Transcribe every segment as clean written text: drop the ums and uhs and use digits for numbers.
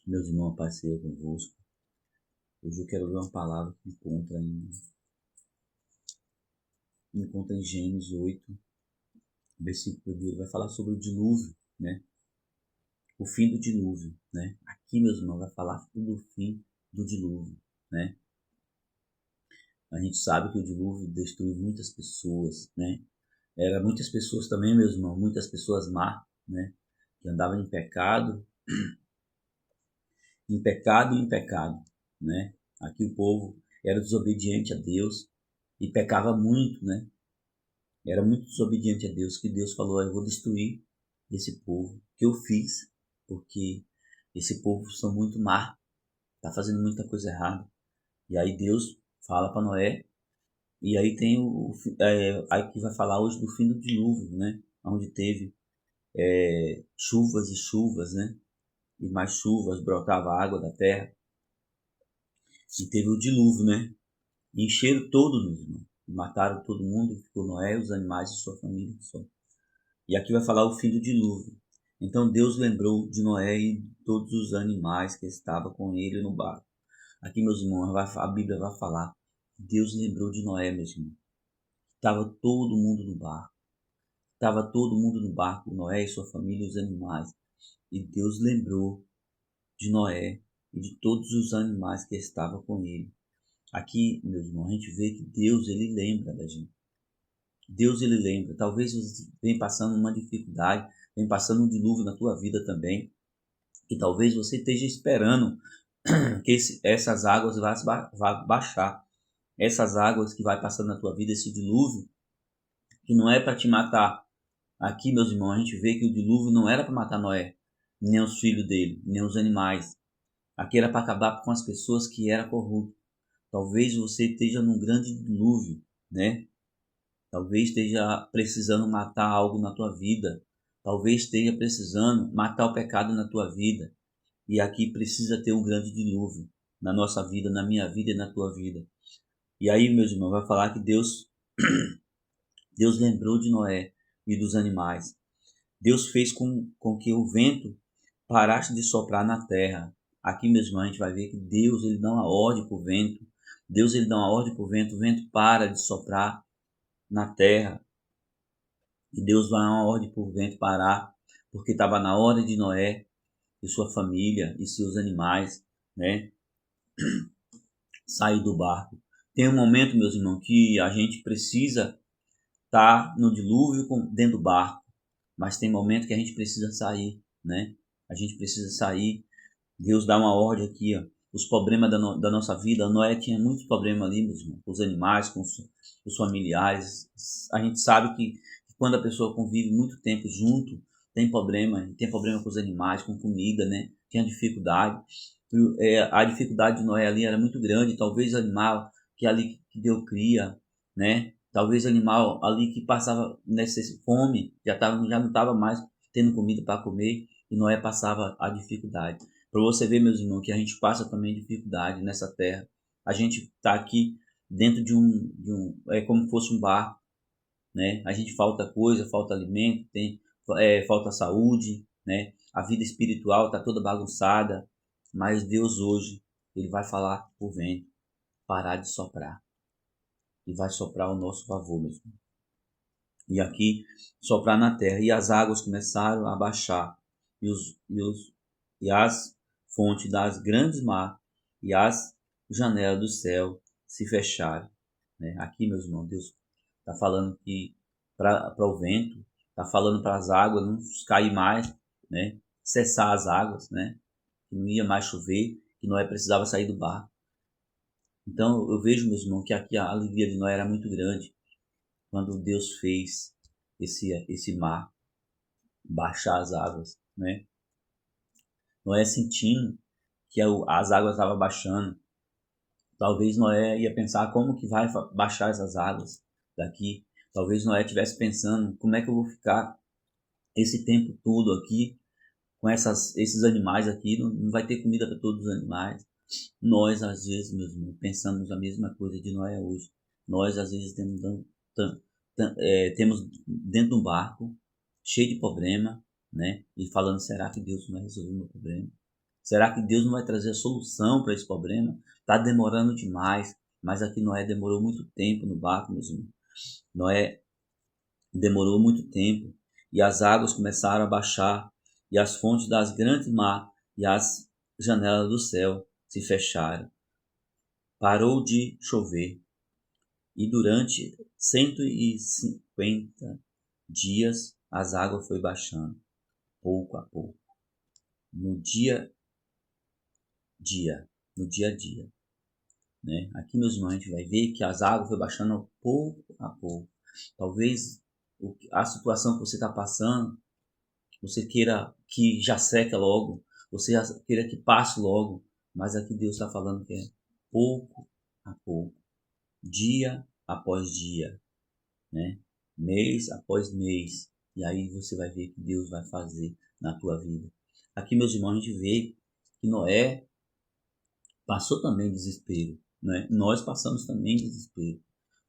Meus irmãos, parceiro convosco. Hoje eu quero ler uma palavra que encontra em Gênesis 8, versículo 1. Vai falar sobre o dilúvio, né? O fim do dilúvio, né? Aqui, meus irmãos, vai falar do fim do dilúvio, né? A gente sabe que o dilúvio destruiu muitas pessoas, né? Era muitas pessoas também, meus irmãos, muitas pessoas má, né? Que andavam em pecado, em pecado, né? Aqui o povo era desobediente a Deus e pecava muito, né? Era muito desobediente a Deus, que Deus falou: eu vou destruir esse povo que eu fiz, porque esse povo são muito má, tá fazendo muita coisa errada. E aí Deus fala para Noé, e aí tem aí que vai falar hoje do fim do dilúvio, né? Onde teve chuvas e chuvas, né? E mais chuvas, brotava água da terra. E teve o dilúvio, né? E encheram todo, mesmo. Mataram todo mundo, e ficou Noé, os animais e sua família só. E aqui vai falar o fim do dilúvio. Então Deus lembrou de Noé e de todos os animais que estavam com ele no barco. Aqui, meus irmãos, a Bíblia vai falar. Deus lembrou de Noé, meus irmãos. Estava todo mundo no barco. Estava todo mundo no barco, Noé e sua família e os animais. E Deus lembrou de Noé e de todos os animais que estavam com ele. Aqui, meus irmãos, a gente vê que Deus, ele lembra da gente. Deus, ele lembra. Talvez você venha passando uma dificuldade, venha passando um dilúvio na tua vida também, e talvez você esteja esperando que essas águas vão baixar. Essas águas que vai passando na tua vida, esse dilúvio, que não é para te matar. Aqui, meus irmãos, a gente vê que o dilúvio não era para matar Noé, nem os filhos dele, nem os animais. Aqui era para acabar com as pessoas que eram corruptas. Talvez você esteja num grande dilúvio, né? Talvez esteja precisando matar algo na tua vida. Talvez esteja precisando matar o pecado na tua vida. E aqui precisa ter um grande dilúvio na nossa vida, na minha vida e na tua vida. E aí, meus irmãos, vai falar que Deus lembrou de Noé e dos animais. Deus fez com que o vento parasse de soprar na terra. Aqui, meus irmãos, a gente vai ver que Deus, ele dá uma ordem para o vento. Deus, ele dá uma ordem para o vento para de soprar na terra. E Deus vai dar uma ordem para o vento parar, porque estava na hora de Noé e sua família e seus animais, né, sair do barco. Tem um momento, meus irmãos, que a gente precisa estar no dilúvio dentro do barco, mas tem momento que a gente precisa sair, né? A gente precisa sair. Deus dá uma ordem aqui, ó. Os problemas da nossa vida. Noé tinha muitos problemas ali, meus irmãos, com os animais, com os familiares. A gente sabe que quando a pessoa convive muito tempo junto, tem problema com os animais, com comida, né? Tinha dificuldade. A dificuldade de Noé ali era muito grande. Talvez o animal que ali que deu cria, né? Talvez o animal ali que passava nessa fome, já não estava mais tendo comida para comer, e Noé passava a dificuldade. Para você ver, meus irmãos, que a gente passa também dificuldade nessa terra. A gente está aqui dentro é como se fosse um barco, né? A gente falta coisa, falta alimento, falta saúde, né? A vida espiritual está toda bagunçada, mas Deus hoje, ele vai falar pro vento parar de soprar e vai soprar ao nosso favor, meus irmãos. E aqui soprar na terra, e as águas começaram a baixar, e as fontes das grandes mar e as janelas do céu se fecharam, né? Aqui, meus irmãos, Deus está falando que para o vento, está falando para as águas não cair mais, né? Cessar as águas, né? Que não ia mais chover, que Noé precisava sair do barco. Então eu vejo, meus irmãos, que aqui a alegria de Noé era muito grande quando Deus fez esse mar baixar as águas, né? Noé sentindo que as águas estavam baixando. Talvez Noé ia pensar como que vai baixar essas águas daqui. Talvez Noé estivesse pensando como é que eu vou ficar esse tempo todo aqui com esses animais aqui. Não vai ter comida para todos os animais. Nós, às vezes, meus irmãos, pensamos a mesma coisa de Noé hoje. Nós, às vezes, temos dentro de um barco cheio de problema, né? E falando, será que Deus não vai resolver o meu problema? Será que Deus não vai trazer a solução para esse problema? Está demorando demais. Mas aqui Noé demorou muito tempo no barco, meus irmãos. Noé demorou muito tempo e as águas começaram a baixar e as fontes das grandes mar e as janelas do céu se fecharam. Parou de chover e durante 150 dias as águas foi baixando, pouco a pouco, no dia a dia, né? Aqui, meus irmãos, a gente vai ver que as águas foi baixando pouco a pouco. Talvez a situação que você está passando, você queira que já seque logo, você queira que passe logo, mas aqui Deus está falando que é pouco a pouco, dia após dia, né? Mês após mês, e aí você vai ver que Deus vai fazer na tua vida. Aqui, meus irmãos, a gente vê que Noé passou também desespero, né? Nós passamos também desespero,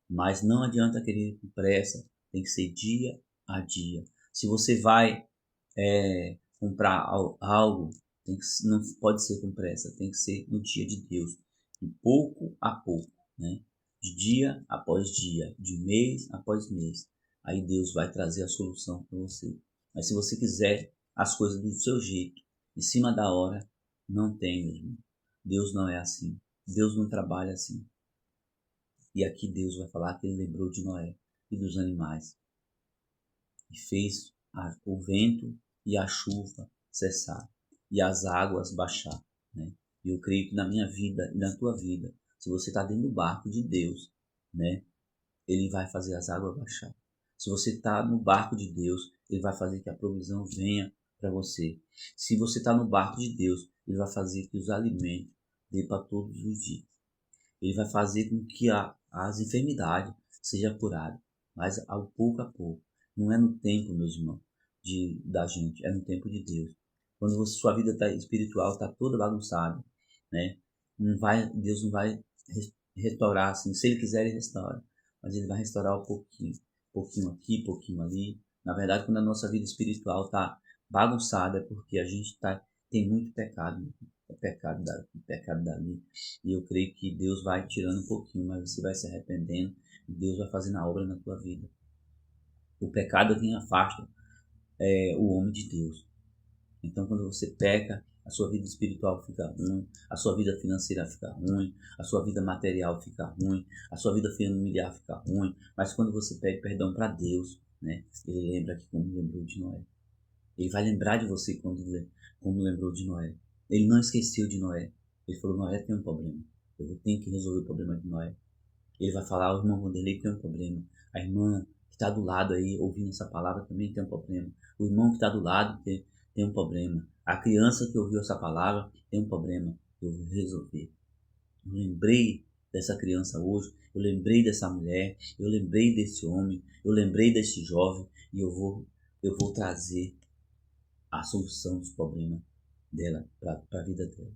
mas não adianta querer com pressa, tem que ser dia a dia. Se você vai comprar algo, não pode ser com pressa, tem que ser no dia de Deus, de pouco a pouco, né? De dia após dia, de mês após mês. Aí Deus vai trazer a solução para você. Mas se você quiser as coisas do seu jeito, em cima da hora, não tem mesmo. Deus não é assim. Deus não trabalha assim. E aqui Deus vai falar que ele lembrou de Noé e dos animais. E fez o vento e a chuva cessar e as águas baixar, né? E eu creio que na minha vida e na tua vida, se você está dentro do barco de Deus, né? Ele vai fazer as águas baixar. Se você está no barco de Deus, ele vai fazer que a provisão venha para você. Se você está no barco de Deus, ele vai fazer que os alimentos dê para todos os dias. Ele vai fazer com que as enfermidades sejam curadas, mas ao pouco a pouco. Não é no tempo, meus irmãos, da gente, é no tempo de Deus. Quando sua vida espiritual está toda bagunçada, né? Deus não vai restaurar assim. Se Ele quiser, Ele restaura, mas Ele vai restaurar um pouquinho aqui, pouquinho ali. Na verdade, quando a nossa vida espiritual está bagunçada, é porque a gente tem muito pecado, pecado dali. E eu creio que Deus vai tirando um pouquinho, mas você vai se arrependendo e Deus vai fazendo a obra na tua vida. O pecado é quem afasta o homem de Deus. Então, quando você peca, a sua vida espiritual fica ruim, a sua vida financeira fica ruim, a sua vida material fica ruim, a sua vida familiar fica ruim. Mas quando você pede perdão para Deus, né, Ele lembra que como lembrou de Noé. Ele vai lembrar de você como lembrou de Noé. Ele não esqueceu de Noé. Ele falou, Noé tem um problema. Eu tenho que resolver o problema de Noé. Ele vai falar, o irmão Vanderlei tem um problema. A irmã que está do lado aí, ouvindo essa palavra, também tem um problema. O irmão que está do lado tem um problema. A criança que ouviu essa palavra tem um problema. Eu vou resolver. Eu lembrei dessa criança hoje. Eu lembrei dessa mulher. Eu lembrei desse homem. Eu lembrei desse jovem. E eu vou trazer a solução dos problemas dela para a vida dela.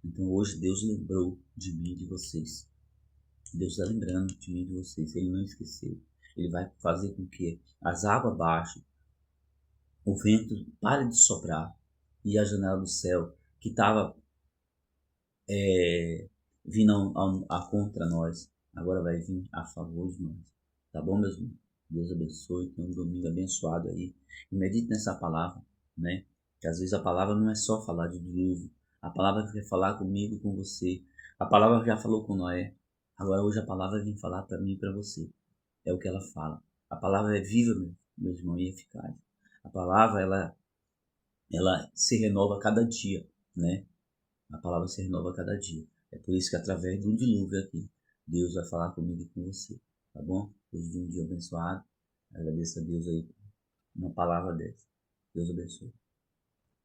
Então hoje Deus lembrou de mim e de vocês. Deus está lembrando de mim e de vocês. Ele não esqueceu. Ele vai fazer com que as águas baixem, o vento pare de soprar e a janela do céu que estava vindo a contra nós, agora vai vir a favor de nós. Tá bom, meus irmãos? Deus abençoe. Tenha um domingo abençoado aí. E medite nessa palavra, né? Que às vezes a palavra não é só falar de dilúvio. A palavra quer falar comigo e com você. A palavra já falou com Noé. Agora hoje a palavra vem falar para mim e para você. É o que ela fala. A palavra é viva, meus irmãos, e eficaz. A palavra, ela se renova a cada dia, né? A palavra se renova a cada dia. É por isso que através de um dilúvio aqui, Deus vai falar comigo e com você. Tá bom? Deus de um dia abençoado. Agradeço a Deus aí uma palavra dessa. Deus abençoe.